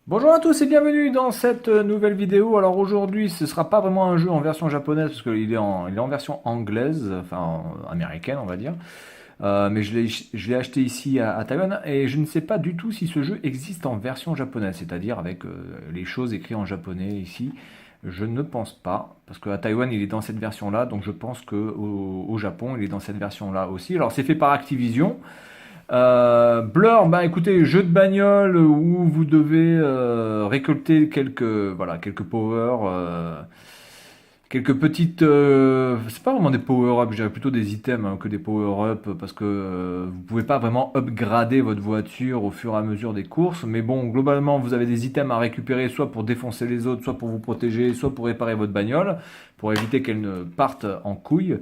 Bonjour à tous et bienvenue dans cette nouvelle vidéo. Alors aujourd'hui, ce sera pas vraiment un jeu en version japonaise parce qu'il est en version anglaise, enfin américaine on va dire. Mais je l'ai acheté ici à Taïwan et je ne sais pas du tout si ce jeu existe en version japonaise, c'est-à-dire avec les choses écrites en japonais ici. Je ne pense pas, parce qu'à Taïwan il est dans cette version-là, donc je pense qu'au Japon il est dans cette version-là aussi. Alors c'est fait par Activision. Blur, bah écoutez, jeu de bagnole où vous devez récolter quelques quelques petites, c'est pas vraiment des power-up, je dirais plutôt des items hein, que des power-up parce que vous pouvez pas vraiment upgrader votre voiture au fur et à mesure des courses. Mais bon, globalement, vous avez des items à récupérer soit pour défoncer les autres, soit pour vous protéger, soit pour réparer votre bagnole, pour éviter qu'elle ne parte en couille.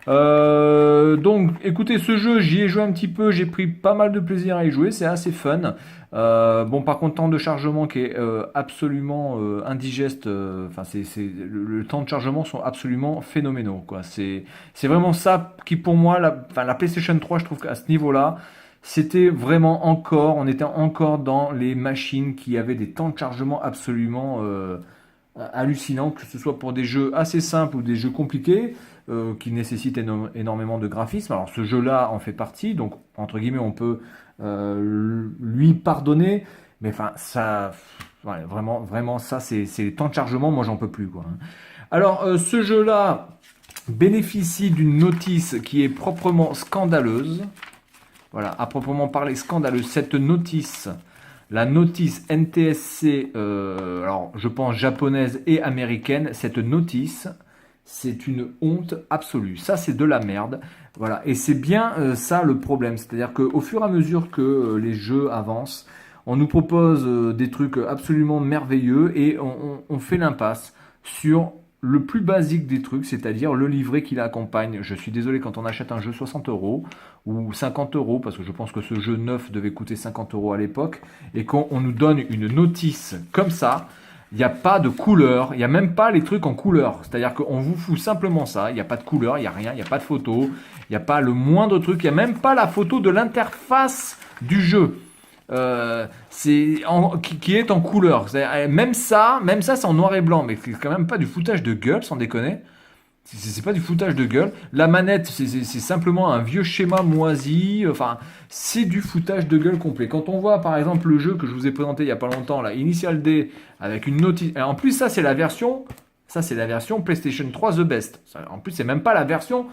Donc, écoutez, ce jeu, j'y ai joué un petit peu, j'ai pris pas mal de plaisir à y jouer, c'est assez fun. Bon, par contre, temps de chargement qui est absolument indigeste. Enfin, le temps de chargement sont absolument phénoménaux, quoi. C'est vraiment ça qui, pour moi, enfin, la PlayStation 3, je trouve qu'à ce niveau-là, c'était vraiment encore, on était encore dans les machines qui avaient des temps de chargement absolument hallucinants, que ce soit pour des jeux assez simples ou des jeux compliqués qui nécessitent énormément de graphisme. Alors ce jeu-là en fait partie, donc entre guillemets on peut lui pardonner, mais enfin ça, ouais, vraiment, vraiment ça c'est les temps de chargement, moi j'en peux plus quoi. Alors ce jeu-là bénéficie d'une notice qui est proprement scandaleuse. Voilà, à proprement parler scandaleuse. Cette notice, la notice NTSC, alors je pense japonaise et américaine, cette notice, c'est une honte absolue. Ça, c'est de la merde. Voilà, et c'est bien ça le problème. C'est-à-dire qu'au fur et à mesure que les jeux avancent, on nous propose des trucs absolument merveilleux et on fait l'impasse sur le plus basique des trucs, c'est-à-dire le livret qui l'accompagne. Je suis désolé, quand on achète un jeu 60 euros ou 50 euros, parce que je pense que ce jeu neuf devait coûter 50 euros à l'époque, et qu'on nous donne une notice comme ça, il n'y a pas de couleur, il n'y a même pas les trucs en couleur. C'est-à-dire qu'on vous fout simplement ça, il n'y a pas de couleur, il n'y a rien, il n'y a pas de photo, il n'y a pas le moindre truc, il n'y a même pas la photo de l'interface du jeu. Qui est en couleur. Même ça, c'est en noir et blanc, mais c'est quand même pas du foutage de gueule, sans déconner. C'est pas du foutage de gueule. La manette, c'est simplement un vieux schéma moisi. Enfin, c'est du foutage de gueule complet. Quand on voit par exemple le jeu que je vous ai présenté il y a pas longtemps, là, Initial D, avec une notice. En plus, ça c'est la version PlayStation 3 The Best. En plus, c'est même pas la version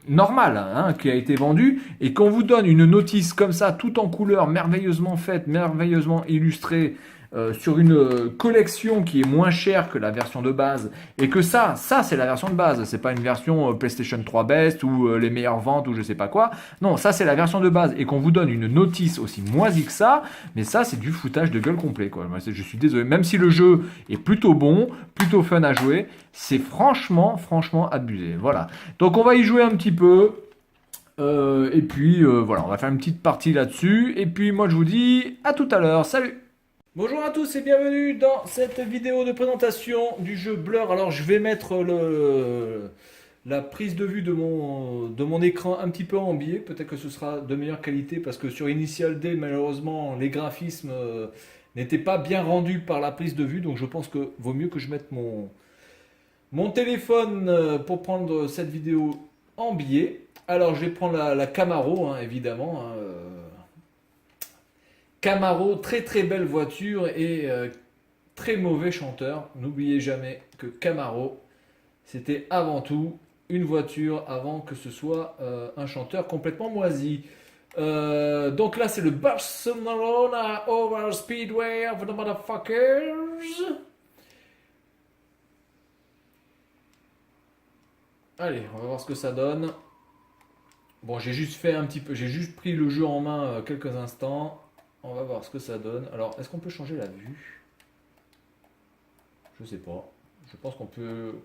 normale hein, qui a été vendue. Et qu'on vous donne une notice comme ça, tout en couleur, merveilleusement faite, merveilleusement illustrée, sur une collection qui est moins chère que la version de base, et que ça c'est la version de base, c'est pas une version PlayStation 3 Best ou les meilleures ventes ou je sais pas quoi. Non, ça c'est la version de base, et qu'on vous donne une notice aussi moisie que ça, mais ça c'est du foutage de gueule complet quoi. Moi, je suis désolé, même si le jeu est plutôt bon, plutôt fun à jouer, c'est franchement abusé. Voilà. Donc on va y jouer un petit peu. Et puis voilà, on va faire une petite partie là-dessus. Et puis moi je vous dis à tout à l'heure. Salut! Bonjour à tous et bienvenue dans cette vidéo de présentation du jeu Blur. Alors je vais mettre la prise de vue de mon écran un petit peu en biais. Peut-être que ce sera de meilleure qualité parce que sur Initial D, malheureusement, les graphismes n'étaient pas bien rendus par la prise de vue. Donc je pense que vaut mieux que je mette mon téléphone pour prendre cette vidéo en biais. Alors je vais prendre la Camaro, hein, évidemment. Hein, Camaro, très très belle voiture et très mauvais chanteur. N'oubliez jamais que Camaro, c'était avant tout une voiture avant que ce soit un chanteur complètement moisi. Donc là, c'est le Barcelona Over Speedway of the Motherfuckers. Allez, on va voir ce que ça donne. Bon, j'ai juste fait un petit peu, j'ai juste pris le jeu en main quelques instants. On va voir ce que ça donne. Alors, est-ce qu'on peut changer la vue? Je sais pas. Je pense qu'on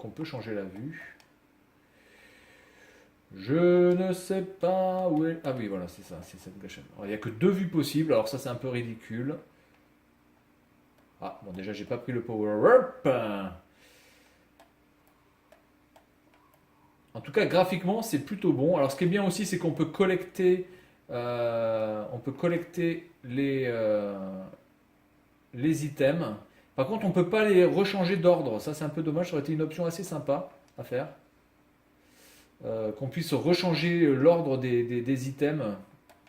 peut changer la vue. Je ne sais pas où est. Ah oui, voilà, c'est ça, c'est cette gâchette. Il n'y a que deux vues possibles, alors ça c'est un peu ridicule. Ah, bon, déjà j'ai pas pris le power-up. En tout cas, graphiquement, c'est plutôt bon. Alors, ce qui est bien aussi, c'est qu'on peut collecter les les items. Par contre, on peut pas les rechanger d'ordre. Ça, c'est un peu dommage. Ça aurait été une option assez sympa à faire. Qu'on puisse rechanger l'ordre des items.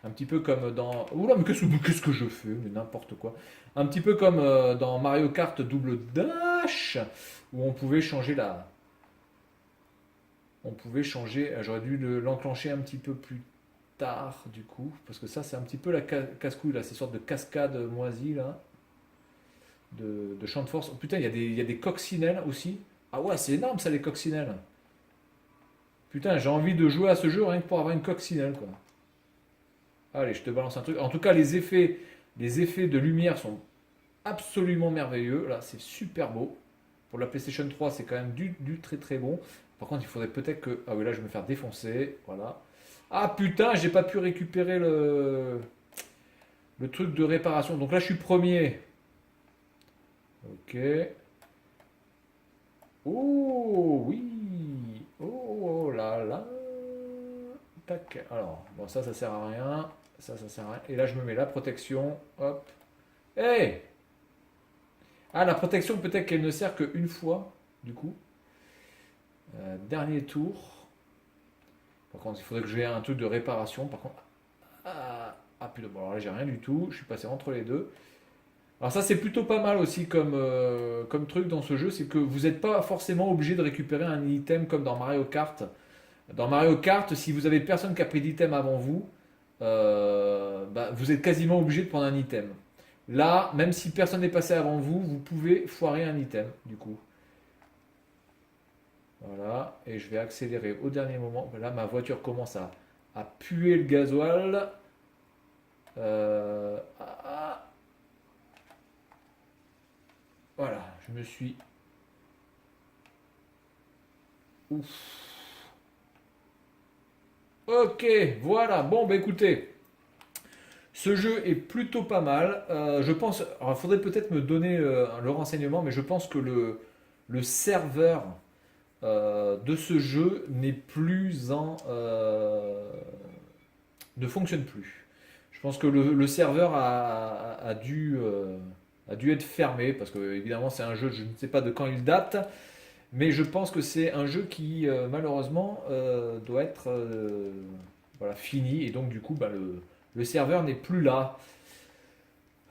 Un petit peu comme dans. Oula, mais qu'est-ce que je fais? Mais n'importe quoi. Un petit peu comme dans Mario Kart Double Dash, où on pouvait changer la. On pouvait changer. J'aurais dû l'enclencher un petit peu plus tard, du coup. Parce que ça, c'est un petit peu la casse-couille, là. Ces sortes de cascades moisies, là. De champ de force. Oh, putain, il y a des coccinelles aussi. Ah ouais, c'est énorme, ça, les coccinelles. Putain, j'ai envie de jouer à ce jeu rien que pour avoir une coccinelle, quoi. Allez, je te balance un truc. En tout cas, les effets de lumière sont absolument merveilleux. Là, c'est super beau. Pour la PlayStation 3, c'est quand même du très très bon. Par contre, il faudrait peut-être que. Ah oui, là, je vais me faire défoncer. Voilà. Ah putain, j'ai pas pu récupérer le truc de réparation. Donc là, je suis premier. Ok. Oh oui. Oh là là. Tac. Alors, bon, ça sert à rien. Ça sert à rien. Et là, je me mets la protection. Hop. Hey! Ah, la protection, peut-être qu'elle ne sert qu'une fois, du coup. Dernier tour. Par contre, il faudrait que j'ai un truc de réparation. Par contre. Putain, bon, alors là, j'ai rien du tout. Je suis passé entre les deux. Alors, ça, c'est plutôt pas mal aussi comme truc dans ce jeu. C'est que vous n'êtes pas forcément obligé de récupérer un item comme dans Mario Kart. Dans Mario Kart, si vous avez personne qui a pris d'item avant vous, bah, vous êtes quasiment obligé de prendre un item. Là, même si personne n'est passé avant vous, vous pouvez foirer un item, du coup. Voilà, et je vais accélérer au dernier moment. Là, ma voiture commence à puer le gasoil. Euh, ah, ah. Voilà, je me suis. Ouf. Ok, voilà. Bon, bah écoutez, ce jeu est plutôt pas mal. Je pense. Alors, il faudrait peut-être me donner le renseignement, mais je pense que le serveur de ce jeu n'est plus ne fonctionne plus. Je pense que le serveur a dû être fermé parce que évidemment c'est un jeu, je ne sais pas de quand il date, mais je pense que c'est un jeu qui malheureusement doit être voilà, fini et donc du coup bah, le serveur n'est plus là.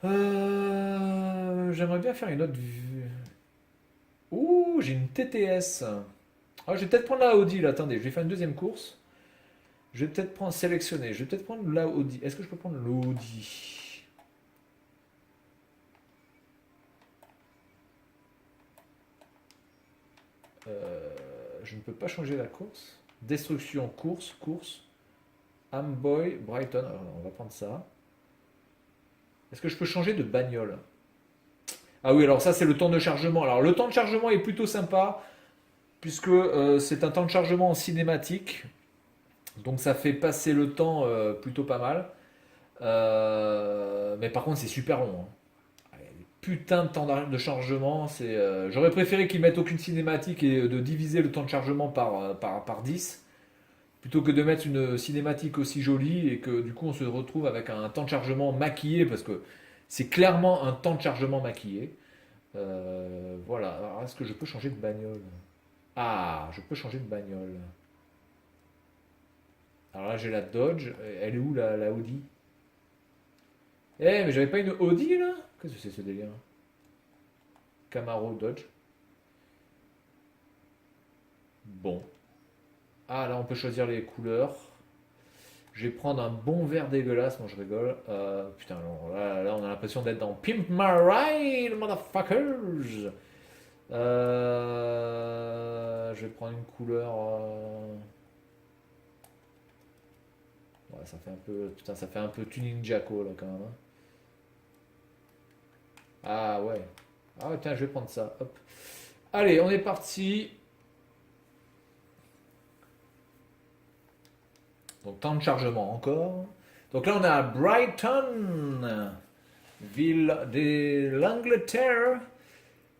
J'aimerais bien faire une autre vue. Ouh, j'ai une TTS. Ah, je vais peut-être prendre la Audi là. Attendez, je vais faire une deuxième course. Je vais peut-être prendre sélectionner. Je vais peut-être prendre la Audi. Est-ce que je peux prendre l'Audi? Je ne peux pas changer la course. Destruction, course. Amboy, Brighton. Alors, on va prendre ça. Est-ce que je peux changer de bagnole? Ah oui, alors ça c'est le temps de chargement. Alors le temps de chargement est plutôt sympa puisque c'est un temps de chargement en cinématique. Donc ça fait passer le temps plutôt pas mal. Mais par contre, c'est super long, hein. Putain de temps de chargement. J'aurais préféré qu'ils mettent aucune cinématique et de diviser le temps de chargement par 10 plutôt que de mettre une cinématique aussi jolie et que du coup on se retrouve avec un temps de chargement maquillé parce que c'est clairement un temps de chargement maquillé. Voilà. Alors, est-ce que je peux changer de bagnole? Ah, je peux changer de bagnole. Alors là, j'ai la Dodge. Elle est où la Audi? Mais j'avais pas une Audi là? Qu'est-ce que c'est ce délire? Camaro Dodge. Bon. Ah, là, on peut choisir les couleurs. Je vais prendre un bon vert dégueulasse. Moi, je rigole. Putain, là, on a l'impression d'être dans Pimp My Ride, motherfuckers. Je vais prendre une couleur. Ouais, ça fait un peu. Putain, ça fait un peu tuning Jacko là quand même, hein. Ah ouais. Ah ouais, tiens, je vais prendre ça. Hop. Allez, on est parti. Donc temps de chargement encore. Donc là on est à Brighton, ville de l'Angleterre,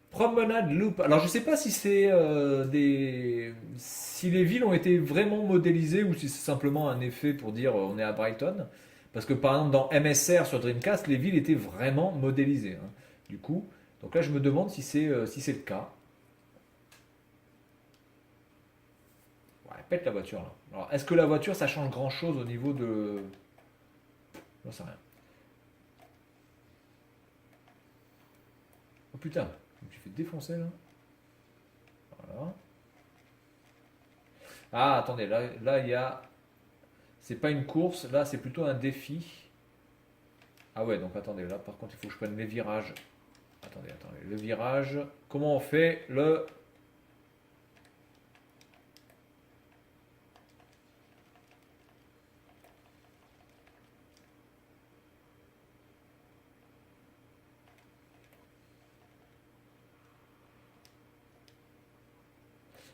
promenade Loop. Alors je sais pas si c'est si les villes ont été vraiment modélisées ou si c'est simplement un effet pour dire on est à Brighton. Parce que par exemple dans MSR sur Dreamcast, les villes étaient vraiment modélisées, hein. du coup. Donc là, je me demande si c'est le cas. Ouais, elle pète la voiture là. Alors, est-ce que la voiture, ça change grand-chose au niveau de... J'en sais rien. Oh putain, je me suis fait défoncer là. Voilà. Ah, attendez, là il y a... C'est pas une course, là c'est plutôt un défi. Ah ouais, donc attendez, là par contre il faut que je prenne les virages. Attendez, le virage. Comment on fait le...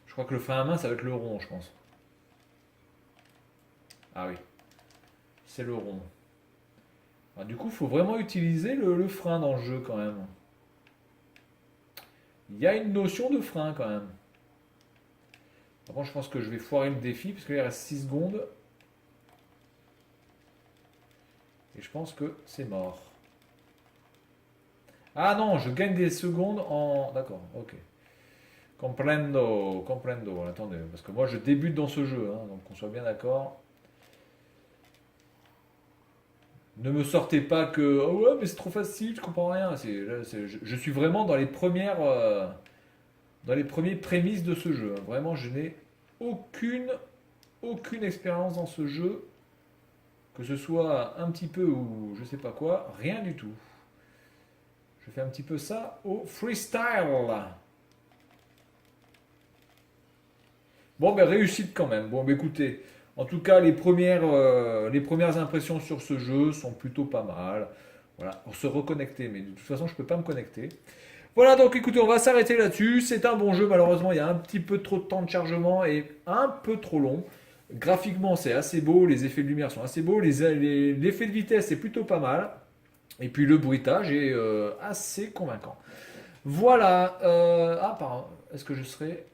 Je crois que le frein à main ça va être le rond, je pense. Ah oui, c'est le rond. Ah, du coup, il faut vraiment utiliser le frein dans le jeu quand même. Il y a une notion de frein quand même. Par contre, je pense que je vais foirer le défi parce qu'il reste 6 secondes. Et je pense que c'est mort. Ah non, je gagne des secondes en... D'accord, ok. Comprendo, comprendo. Attendez, parce que moi je débute dans ce jeu, hein, donc qu'on soit bien d'accord. Ne me sortez pas que oh ouais mais c'est trop facile, je comprends rien. Je suis vraiment dans les premières, dans les premières prémices de ce jeu, hein. Vraiment, je n'ai aucune, aucune expérience dans ce jeu, que ce soit un petit peu ou je sais pas quoi, rien du tout. Je fais un petit peu ça au freestyle. Bon, ben réussite quand même. Bon, ben écoutez, en tout cas, les premières impressions sur ce jeu sont plutôt pas mal. Voilà, pour se reconnecter, mais de toute façon, je peux pas me connecter. Voilà, donc écoutez, on va s'arrêter là-dessus. C'est un bon jeu, malheureusement, il y a un petit peu trop de temps de chargement et un peu trop long. Graphiquement, c'est assez beau, les effets de lumière sont assez beaux, l'effet de vitesse c'est plutôt pas mal. Et puis le bruitage est assez convaincant. Voilà. Ah, pardon. Est-ce que je serai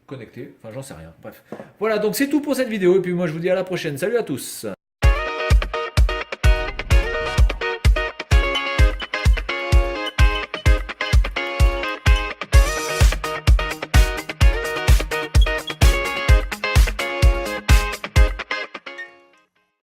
connecté? Enfin, j'en sais rien. Bref. Voilà, donc c'est tout pour cette vidéo. Et puis moi, je vous dis à la prochaine. Salut à tous.